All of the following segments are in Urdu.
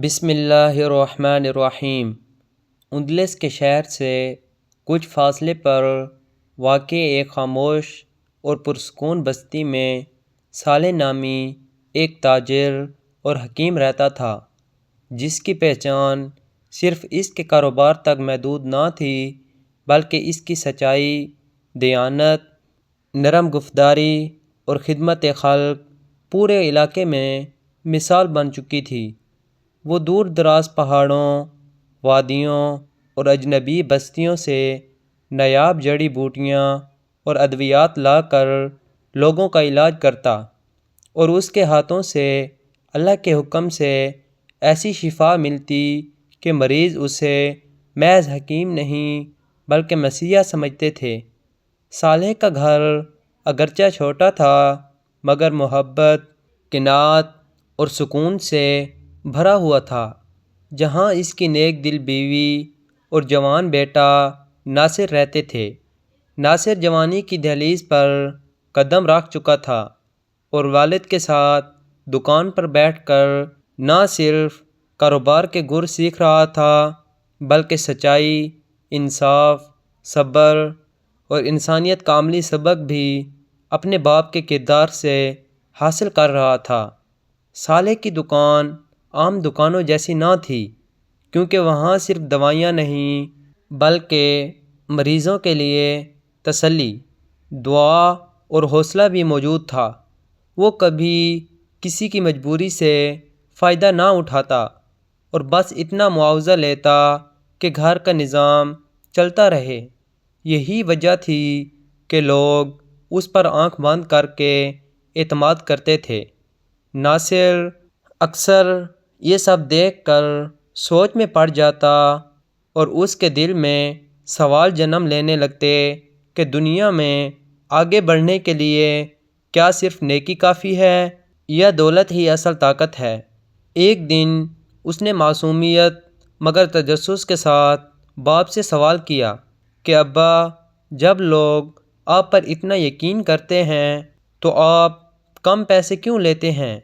بسم اللہ الرحمن الرحیم۔ اندلس کے شہر سے کچھ فاصلے پر واقع ایک خاموش اور پرسکون بستی میں صالح نامی ایک تاجر اور حکیم رہتا تھا، جس کی پہچان صرف اس کے کاروبار تک محدود نہ تھی بلکہ اس کی سچائی، دیانت، نرم گفتاری اور خدمت خلق پورے علاقے میں مثال بن چکی تھی۔ وہ دور دراز پہاڑوں، وادیوں اور اجنبی بستیوں سے نایاب جڑی بوٹیاں اور ادویات لا کر لوگوں کا علاج کرتا، اور اس کے ہاتھوں سے اللہ کے حکم سے ایسی شفا ملتی کہ مریض اسے محض حکیم نہیں بلکہ مسیحا سمجھتے تھے۔ صالح کا گھر اگرچہ چھوٹا تھا مگر محبت، قناعت اور سکون سے بھرا ہوا تھا، جہاں اس کی نیک دل بیوی اور جوان بیٹا ناصر رہتے تھے۔ ناصر جوانی کی دہلیز پر قدم رکھ چکا تھا اور والد کے ساتھ دکان پر بیٹھ کر نہ صرف کاروبار کے گر سیکھ رہا تھا بلکہ سچائی، انصاف، صبر اور انسانیت کا عملی سبق بھی اپنے باپ کے کردار سے حاصل کر رہا تھا۔ صالح کی دکان عام دکانوں جیسی نہ تھی، کیونکہ وہاں صرف دوائیاں نہیں بلکہ مریضوں کے لیے تسلی، دعا اور حوصلہ بھی موجود تھا۔ وہ کبھی کسی کی مجبوری سے فائدہ نہ اٹھاتا اور بس اتنا معاوضہ لیتا کہ گھر کا نظام چلتا رہے۔ یہی وجہ تھی کہ لوگ اس پر آنکھ بند کر کے اعتماد کرتے تھے۔ ناصر اکثر یہ سب دیکھ کر سوچ میں پڑ جاتا اور اس کے دل میں سوال جنم لینے لگتے کہ دنیا میں آگے بڑھنے کے لیے کیا صرف نیکی کافی ہے یا دولت ہی اصل طاقت ہے۔ ایک دن اس نے معصومیت مگر تجسس کے ساتھ باپ سے سوال کیا کہ ابا، جب لوگ آپ پر اتنا یقین کرتے ہیں تو آپ کم پیسے کیوں لیتے ہیں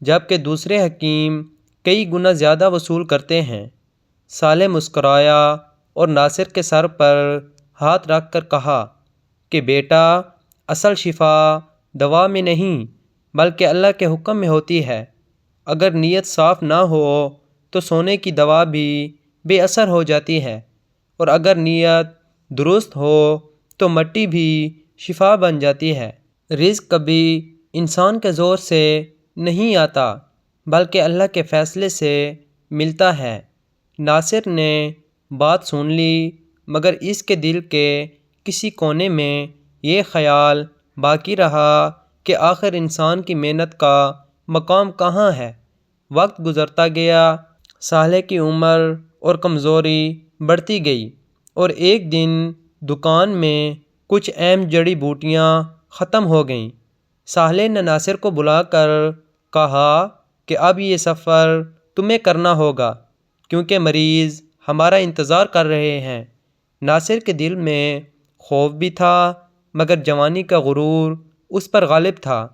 جبکہ دوسرے حکیم کئی گنا زیادہ وصول کرتے ہیں؟ صالح مسکرایا اور ناصر کے سر پر ہاتھ رکھ کر کہا کہ بیٹا، اصل شفا دوا میں نہیں بلکہ اللہ کے حکم میں ہوتی ہے۔ اگر نیت صاف نہ ہو تو سونے کی دوا بھی بے اثر ہو جاتی ہے، اور اگر نیت درست ہو تو مٹی بھی شفا بن جاتی ہے۔ رزق کبھی انسان کے زور سے نہیں آتا بلکہ اللہ کے فیصلے سے ملتا ہے۔ ناصر نے بات سن لی مگر اس کے دل کے کسی کونے میں یہ خیال باقی رہا کہ آخر انسان کی محنت کا مقام کہاں ہے۔ وقت گزرتا گیا، صالح کی عمر اور کمزوری بڑھتی گئی، اور ایک دن دکان میں کچھ اہم جڑی بوٹیاں ختم ہو گئیں۔ صالح نے ناصر کو بلا کر کہا کہ اب یہ سفر تمہیں کرنا ہوگا کیونکہ مریض ہمارا انتظار کر رہے ہیں۔ ناصر کے دل میں خوف بھی تھا مگر جوانی کا غرور اس پر غالب تھا۔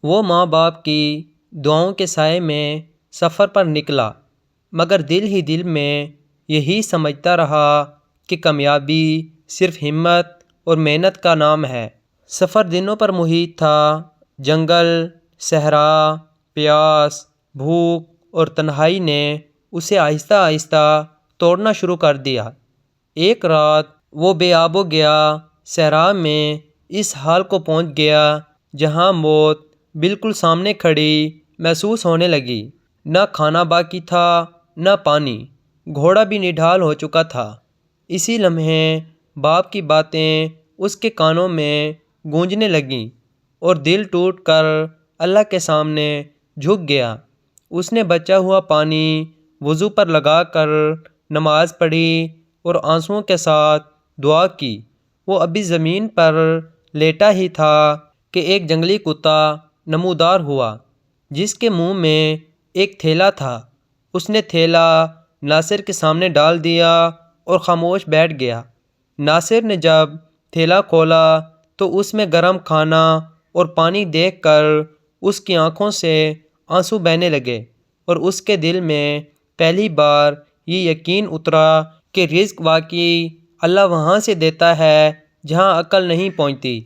وہ ماں باپ کی دعاؤں کے سائے میں سفر پر نکلا مگر دل ہی دل میں یہی سمجھتا رہا کہ کامیابی صرف ہمت اور محنت کا نام ہے۔ سفر دنوں پر محیط تھا، جنگل، صحرا، پیاس، بھوک اور تنہائی نے اسے آہستہ آہستہ توڑنا شروع کر دیا۔ ایک رات وہ بے آب و گیا صحرا میں اس حال کو پہنچ گیا جہاں موت بالکل سامنے کھڑی محسوس ہونے لگی۔ نہ کھانا باقی تھا نہ پانی، گھوڑا بھی نڈھال ہو چکا تھا۔ اسی لمحے باپ کی باتیں اس کے کانوں میں گونجنے لگیں اور دل ٹوٹ کر اللہ کے سامنے جھک گیا۔ اس نے بچا ہوا پانی وضو پر لگا کر نماز پڑھی اور آنسوؤں کے ساتھ دعا کی۔ وہ ابھی زمین پر لیٹا ہی تھا کہ ایک جنگلی کتا نمودار ہوا جس کے منہ میں ایک تھیلا تھا۔ اس نے تھیلا ناصر کے سامنے ڈال دیا اور خاموش بیٹھ گیا۔ ناصر نے جب تھیلا کھولا تو اس میں گرم کھانا اور پانی دیکھ کر اس کی آنکھوں سے آنسو بہنے لگے اور اس کے دل میں پہلی بار یہ یقین اترا کہ رزق واقعی اللہ وہاں سے دیتا ہے جہاں عقل نہیں پہنچتی۔